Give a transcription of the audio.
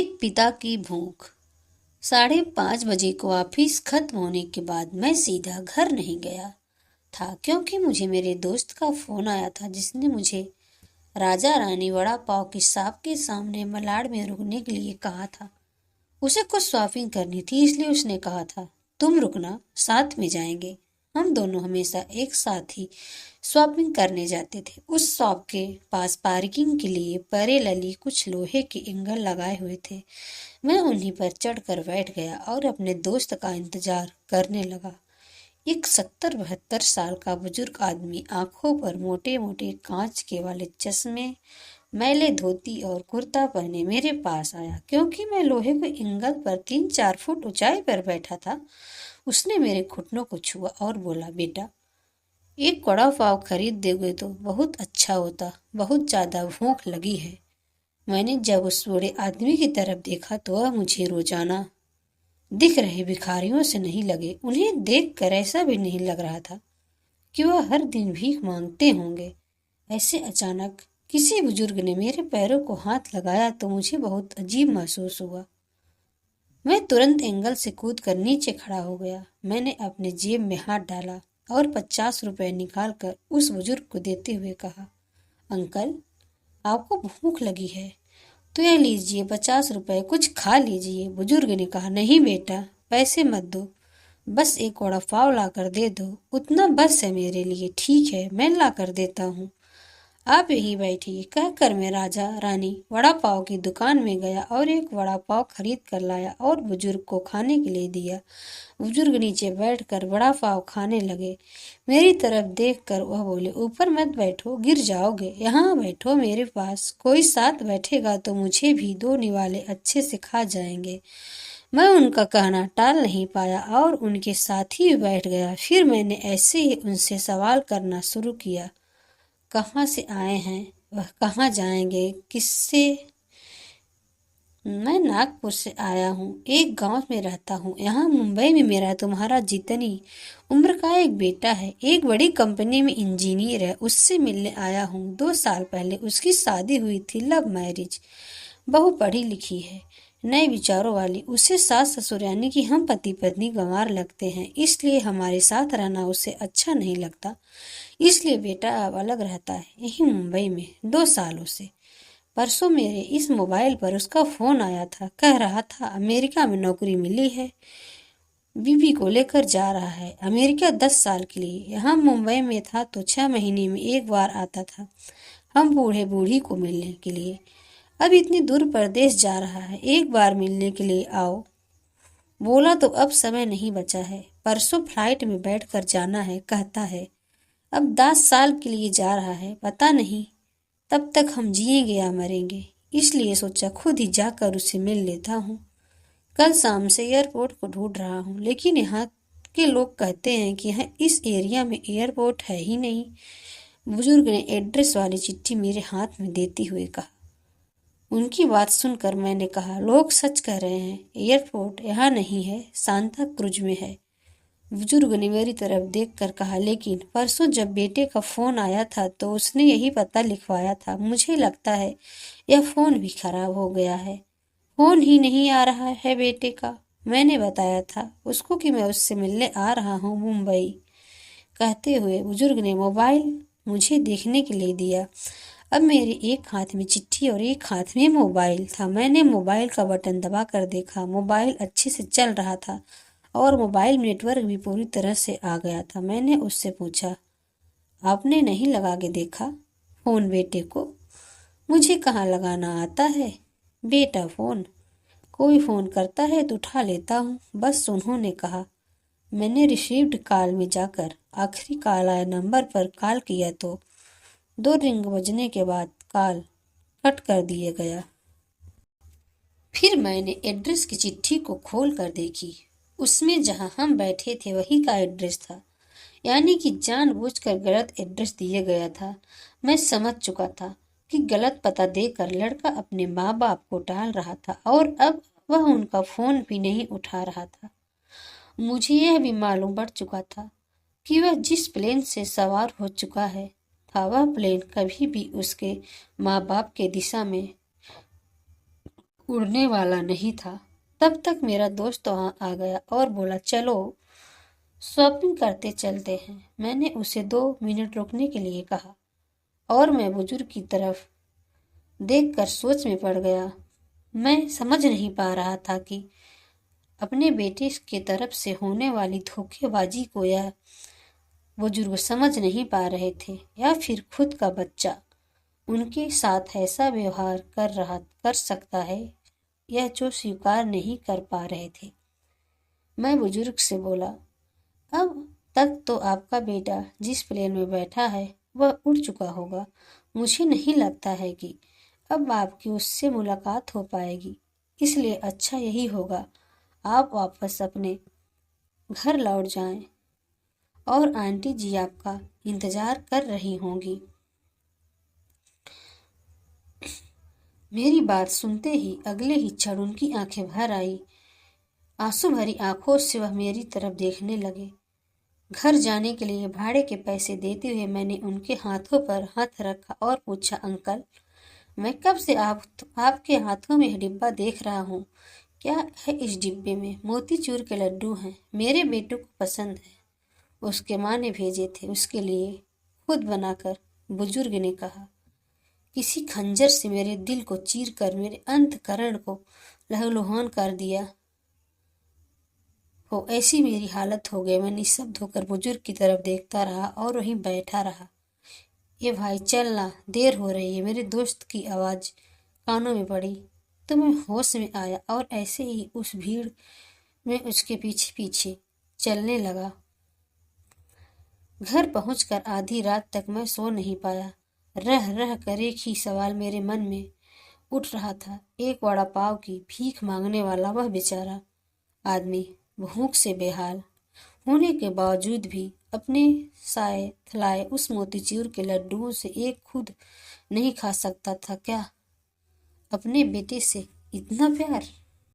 एक पिता की भूख। 5:30 बजे को ऑफिस खत्म होने के बाद मैं सीधा घर नहीं गया था क्योंकि मुझे मेरे दोस्त का फोन आया था जिसने मुझे राजा रानी वड़ा पाव की शॉप के सामने मलाड में रुकने के लिए कहा था। उसे कुछ शॉपिंग करनी थी इसलिए उसने कहा था, तुम रुकना, साथ में जाएंगे। हम दोनों हमेशा एक साथ ही शॉपिंग करने जाते थे। उस शॉप के पास पार्किंग के लिए परे लली कुछ लोहे के एंगल लगाए हुए थे। मैं उन्हीं पर चढ़कर बैठ गया और अपने दोस्त का इंतजार करने लगा। एक 70-72 साल का बुजुर्ग आदमी, आंखों पर मोटे मोटे कांच के वाले चश्मे, मैले धोती और कुर्ता पहने मेरे पास आया। क्योंकि मैं लोहे के एंगल पर 3-4 फुट ऊंचाई पर बैठा था, उसने मेरे घुटनों को छुआ और बोला, बेटा, एक वड़ा पाव खरीद दोगे तो बहुत अच्छा होता, बहुत ज्यादा भूख लगी है। मैंने जब उस बूढ़े आदमी की तरफ देखा तो वह मुझे रोजाना दिख रहे भिखारियों से नहीं लगे। उन्हें देखकर ऐसा भी नहीं लग रहा था कि वह हर दिन भीख मांगते होंगे। ऐसे अचानक किसी बुजुर्ग ने मेरे पैरों को हाथ लगाया तो मुझे बहुत अजीब महसूस हुआ। मैं तुरंत एंगल से कूद कर नीचे खड़ा हो गया। मैंने अपने जेब में हाथ डाला और 50 रुपए निकाल कर उस बुजुर्ग को देते हुए कहा, अंकल, आपको भूख लगी है तो यह लीजिए 50 रुपए, कुछ खा लीजिए। बुजुर्ग ने कहा, नहीं बेटा, पैसे मत दो, बस एक वड़ा पाव ला कर दे दो, उतना बस है मेरे लिए। ठीक है, मैं ला कर देता हूँ, आप यहीं बैठिए, कहकर मैं राजा रानी वड़ा पाव की दुकान में गया और एक वड़ा पाव खरीद कर लाया और बुजुर्ग को खाने के लिए दिया। बुजुर्ग नीचे बैठकर वड़ा पाव खाने लगे। मेरी तरफ देखकर वह बोले, ऊपर मत बैठो, गिर जाओगे, यहाँ बैठो मेरे पास। कोई साथ बैठेगा तो मुझे भी दो निवाले अच्छे से खा जाएंगे। मैं उनका कहना टाल नहीं पाया और उनके साथ ही बैठ गया। फिर मैंने ऐसे ही उनसे सवाल करना शुरू किया, कहाँ से आए हैं, वह कहाँ जाएंगे, किससे? मैं नागपुर से आया हूँ, एक गांव में रहता हूँ। यहाँ मुंबई में मेरा तुम्हारा जितनी उम्र का एक बेटा है, एक बड़ी कंपनी में इंजीनियर है, उससे मिलने आया हूँ। 2 साल पहले उसकी शादी हुई थी, लव मैरिज। बहू पढ़ी लिखी है, नए विचारों वाली। उसे सास ससुर यानी कि हम पति पत्नी गंवार लगते हैं, इसलिए हमारे साथ रहना उसे अच्छा नहीं लगता। इसलिए बेटा अब अलग रहता है, यही मुंबई में 2 सालों से। परसों मेरे इस मोबाइल पर उसका फोन आया था, कह रहा था अमेरिका में नौकरी मिली है, बीवी को लेकर जा रहा है अमेरिका 10 साल के लिए। यहाँ मुंबई में था तो 6 महीने में एक बार आता था हम बूढ़े बूढ़ी को मिलने के लिए। अब इतनी दूर परदेश जा रहा है, एक बार मिलने के लिए आओ। बोला तो अब समय नहीं बचा है, परसों फ्लाइट में बैठकर जाना है, कहता है। अब 10 साल के लिए जा रहा है, पता नहीं तब तक हम जिएंगे या मरेंगे, इसलिए सोचा खुद ही जाकर उसे मिल लेता हूँ। कल शाम से एयरपोर्ट को ढूंढ रहा हूँ, लेकिन यहाँ के लोग कहते हैं कि यहाँ इस एरिया में एयरपोर्ट है ही नहीं। बुजुर्ग ने एड्रेस वाली चिट्ठी मेरे हाथ में देते हुए कहा। उनकी बात सुनकर मैंने कहा, लोग सच कह रहे हैं, एयरपोर्ट यहाँ नहीं है, सांता क्रूज में है। बुजुर्ग ने मेरी तरफ देखकर कहा, लेकिन परसों जब बेटे का फोन आया था तो उसने यही पता लिखवाया था। मुझे लगता है यह फोन भी खराब हो गया है, फोन ही नहीं आ रहा है बेटे का। मैंने बताया था उसको कि मैं उससे मिलने आ रहा हूँ मुंबई। कहते हुए बुजुर्ग ने मोबाइल मुझे देखने के लिए दिया। अब मेरे एक हाथ में चिट्ठी और एक हाथ में मोबाइल था। मैंने मोबाइल का बटन दबा कर देखा, मोबाइल अच्छे से चल रहा था और मोबाइल नेटवर्क भी पूरी तरह से आ गया था। मैंने उससे पूछा, आपने नहीं लगा के देखा फोन बेटे को? मुझे कहाँ लगाना आता है बेटा फोन, कोई फोन करता है तो उठा लेता हूँ, बस उन्होंने कहा। मैंने रिसीव्ड कॉल में जाकर आखिरी कॉल आए नंबर पर कॉल किया तो 2 रिंग बजने के बाद कॉल कट कर दिया गया। फिर मैंने एड्रेस की चिट्ठी को खोल कर देखी, उसमें जहां हम बैठे थे वही का एड्रेस था, यानी कि जानबूझकर गलत एड्रेस दिया गया था। मैं समझ चुका था कि गलत पता देकर लड़का अपने माँ बाप को टाल रहा था और अब वह उनका फोन भी नहीं उठा रहा था। मुझे यह भी मालूम पड़ चुका था कि वह जिस प्लेन से सवार हो चुका है था वह प्लेन कभी भी उसके माँ बाप के दिशा में उड़ने वाला नहीं था। तब तक मेरा दोस्त वहां आ गया और बोला, चलो शॉपिंग करते चलते हैं। मैंने उसे 2 मिनट रुकने के लिए कहा और मैं बुजुर्ग की तरफ देखकर सोच में पड़ गया। मैं समझ नहीं पा रहा था कि अपने बेटे के तरफ से होने वाली धोखेबाजी को यह बुजुर्ग समझ नहीं पा रहे थे या फिर खुद का बच्चा उनके साथ ऐसा व्यवहार कर सकता है, यह जो स्वीकार नहीं कर पा रहे थे। मैं बुजुर्ग से बोला, अब तक तो आपका बेटा जिस प्लेन में बैठा है वह उड़ चुका होगा। मुझे नहीं लगता है कि अब आपकी उससे मुलाकात हो पाएगी, इसलिए अच्छा यही होगा आप वापस अपने घर लौट जाएं और आंटी जी आपका इंतजार कर रही होंगी। मेरी बात सुनते ही अगले ही क्षण उनकी आंखें भर आई। आंसू भरी आंखों से वह मेरी तरफ देखने लगे। घर जाने के लिए भाड़े के पैसे देते हुए मैंने उनके हाथों पर हाथ रखा और पूछा, अंकल, मैं कब से आपके हाथों में यह डिब्बा देख रहा हूँ। क्या है इस डिब्बे में? मोतीचूर के लड्डू हैं। मेरे बेटों को पसंद है। उसके माँ ने भेजे थे उसके लिए खुद बनाकर, बुजुर्ग ने कहा। किसी खंजर से मेरे दिल को चीर कर मेरे अंतकरण को लहूलुहान कर दिया हो, ऐसी मेरी हालत हो गई। मैं निःशब्द होकर बुजुर्ग की तरफ देखता रहा और वहीं बैठा रहा। ये भाई चलना, देर हो रही है, मेरे दोस्त की आवाज कानों में पड़ी। तो मैं होश में आया और ऐसे ही उस भीड़ में उसके पीछे पीछे चलने लगा। घर पहुंचकर आधी रात तक मैं सो नहीं पाया। रह रह कर एक ही सवाल मेरे मन में उठ रहा था। एक वड़ा पाव की भीख मांगने वाला वह बेचारा आदमी भूख से बेहाल होने के बावजूद भी अपने साए थलाए उस मोतीचूर के लड्डुओं से एक खुद नहीं खा सकता था क्या? अपने बेटे से इतना प्यार।